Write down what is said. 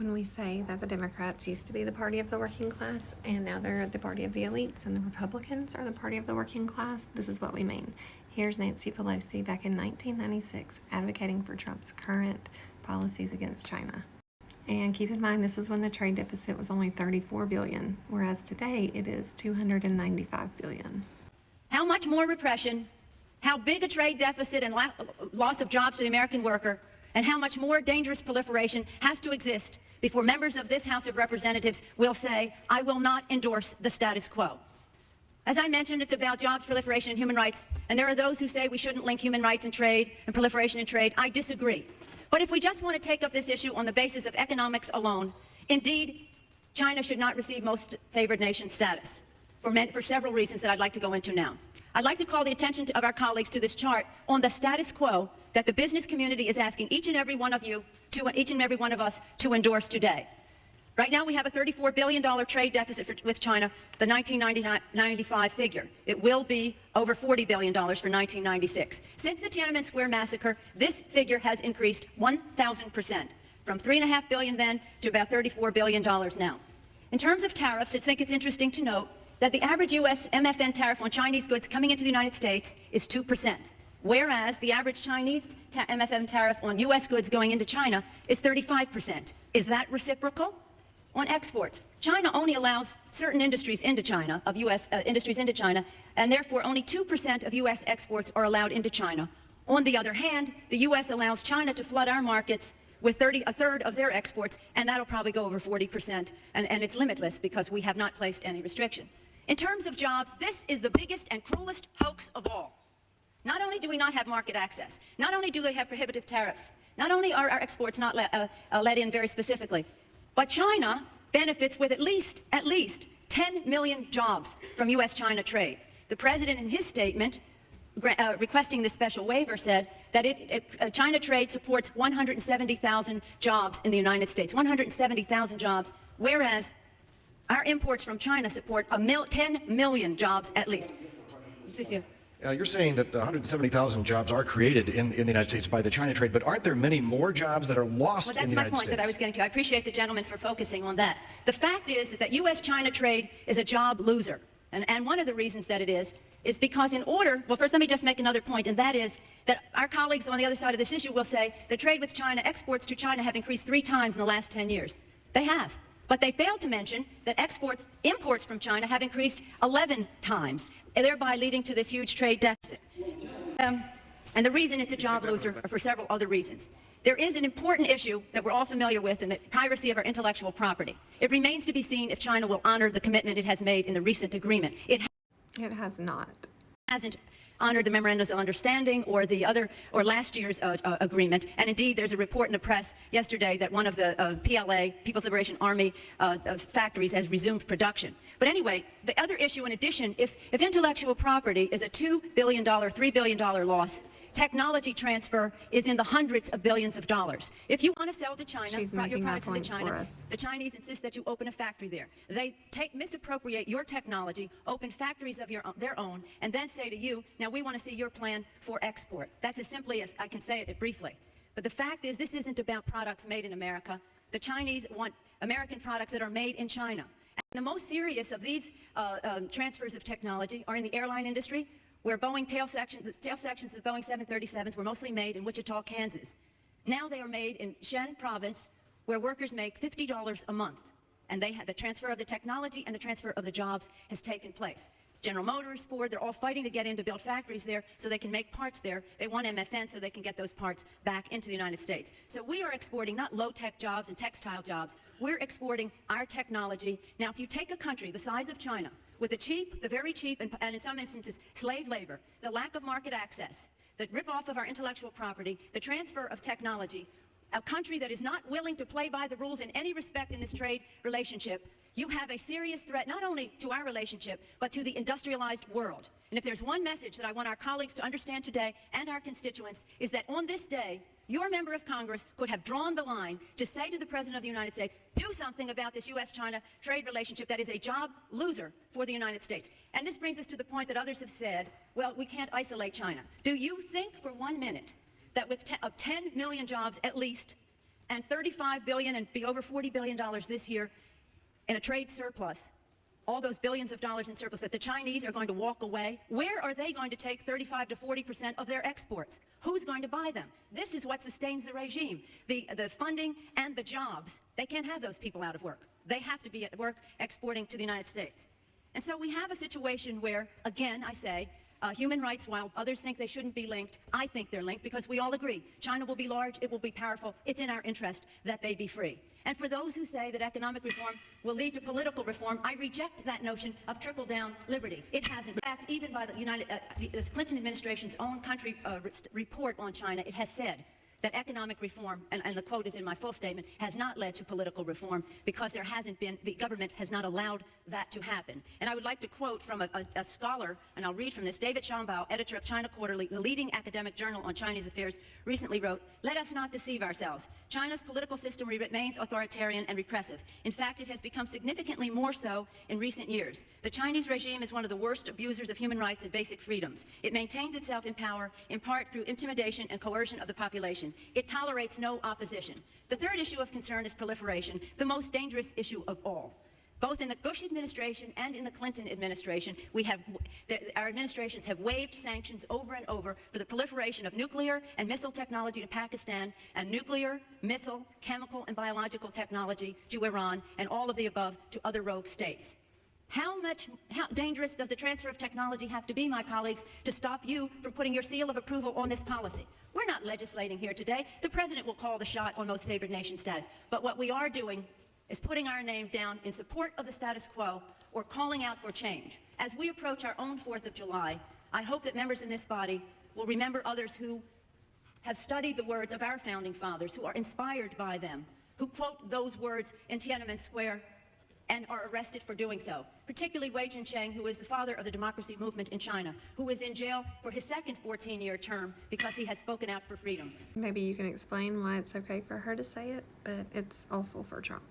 When we say that the Democrats used to be the party of the working class and now they're the party of the elites and the Republicans are the party of the working class, this is what we mean. Here's Nancy Pelosi back in 1996 advocating for Trump's current policies against China. And keep in mind, this is when the trade deficit was only $34 billion, whereas today it is $295 billion. How much more repression, how big a trade deficit and loss of jobs for the American worker, and how much more dangerous proliferation has to exist before members of this House of Representatives will say, I will not endorse the status quo. As I mentioned, it's about jobs, proliferation, and human rights, and there are those who say we shouldn't link human rights and trade and proliferation and trade. I disagree. But if we just want to take up this issue on the basis of economics alone, indeed, China should not receive most favored nation status for several reasons that I'd like to go into now. I'd like to call the attention of our colleagues to this chart on the status quo that the business community is asking each and every one of us to endorse today. Right now we have a $34 billion trade deficit with China, the 1995 figure. It will be over $40 billion for 1996. Since the Tiananmen Square massacre, this figure has increased 1,000%, from $3.5 billion then to about $34 billion now. In terms of tariffs, I think it's interesting to note that the average U.S. MFN tariff on Chinese goods coming into the United States is 2%, whereas the average Chinese MFN tariff on U.S. goods going into China is 35%. Is that reciprocal? On exports, China only allows certain industries into China, of U.S. Industries into China, and therefore only 2% of U.S. exports are allowed into China. On the other hand, the U.S. allows China to flood our markets with a third of their exports, and that'll probably go over 40%, and it's limitless because we have not placed any restriction. In terms of jobs, this is the biggest and cruelest hoax of all. Not only do we not have market access, not only do they have prohibitive tariffs, not only are our exports not let in very specifically, but China benefits with at least 10 million jobs from U.S.-China trade. The president in his statement requesting this special waiver said that China trade supports 170,000 jobs in the United States, 170,000 jobs, whereas our imports from China support 10 million jobs at least. You're saying that 170,000 jobs are created in the United States by the China trade, but aren't there many more jobs that are lost in the United States? Well, that's my point that I was getting to. I appreciate the gentleman for focusing on that. The fact is that U.S.-China trade is a job loser. And one of the reasons that it is because well, first let me just make another point, and that is that our colleagues on the other side of this issue will say the trade with China, exports to China have increased 3 times in the last 10 years. They have. But they fail to mention that imports from China have increased 11 times, thereby leading to this huge trade deficit. And the reason it's a job loser are for several other reasons. There is an important issue that we're all familiar with in the piracy of our intellectual property. It remains to be seen if China will honor the commitment it has made in the recent agreement. It has not. Hasn't honored the memorandums of understanding or last year's agreement. And indeed, there's a report in the press yesterday that one of the PLA, People's Liberation Army factories has resumed production. But anyway, the other issue in addition, if intellectual property is a $2 billion, $3 billion loss, technology transfer is in the hundreds of billions of dollars. If you want to sell to China, your products into China, the Chinese insist that you open a factory there. They misappropriate your technology, open factories of their own, and then say to you, now we want to see your plan for export. That's as simply as I can say it briefly. But the fact is, this isn't about products made in America. The Chinese want American products that are made in China. And the most serious of these transfers of technology are in the airline industry, where Boeing tail sections of the Boeing 737s were mostly made in Wichita, Kansas. Now they are made in Shen province, where workers make $50 a month. And the transfer of the technology and the transfer of the jobs has taken place. General Motors, Ford, they're all fighting to get in to build factories there so they can make parts there. They want MFN so they can get those parts back into the United States. So we are exporting not low-tech jobs and textile jobs. We're exporting our technology. Now, if you take a country the size of China, with the very cheap, and in some instances, slave labor, the lack of market access, the rip-off of our intellectual property, the transfer of technology, a country that is not willing to play by the rules in any respect in this trade relationship, you have a serious threat not only to our relationship, but to the industrialized world. And if there's one message that I want our colleagues to understand today and our constituents, is that on this day, your member of Congress could have drawn the line to say to the President of the United States, do something about this U.S.-China trade relationship that is a job loser for the United States. And this brings us to the point that others have said, well, we can't isolate China. Do you think for 1 minute that with 10 million jobs at least, and $35 billion and be over $40 billion this year in a trade surplus, all those billions of dollars in surplus that the Chinese are going to walk away, where are they going to take 35 to 40% of their exports? Who's going to buy them? This is what sustains the regime. The funding and the jobs, they can't have those people out of work. They have to be at work exporting to the United States. And so we have a situation where, again, I say, human rights, while others think they shouldn't be linked, I think they're linked because we all agree. China will be large, it will be powerful, it's in our interest that they be free. And for those who say that economic reform will lead to political reform, I reject that notion of trickle-down liberty. It hasn't. In fact, even by the Clinton administration's own country report on China, it has said that economic reform, and the quote is in my full statement, has not led to political reform because there hasn't been, the government has not allowed that to happen. And I would like to quote from a scholar, and I'll read from this. David Shambaugh, editor of China Quarterly, the leading academic journal on Chinese affairs, recently wrote, "Let us not deceive ourselves. China's political system remains authoritarian and repressive. In fact, it has become significantly more so in recent years. The Chinese regime is one of the worst abusers of human rights and basic freedoms. It maintains itself in power, in part through intimidation and coercion of the population. It tolerates no opposition." The third issue of concern is proliferation, the most dangerous issue of all. Both in the Bush administration and in the Clinton administration, our administrations have waived sanctions over and over for the proliferation of nuclear and missile technology to Pakistan and nuclear, missile, chemical, and biological technology to Iran and all of the above to other rogue states. How dangerous does the transfer of technology have to be, my colleagues, to stop you from putting your seal of approval on this policy? We're not legislating here today. The president will call the shot on most favored nation status. But what we are doing is putting our name down in support of the status quo or calling out for change. As we approach our own 4th of July, I hope that members in this body will remember others who have studied the words of our founding fathers, who are inspired by them, who quote those words in Tiananmen Square and are arrested for doing so, particularly Wei Jinsheng, who is the father of the democracy movement in China, who is in jail for his second 14-year term because he has spoken out for freedom. Maybe you can explain why it's okay for her to say it, but it's awful for Trump.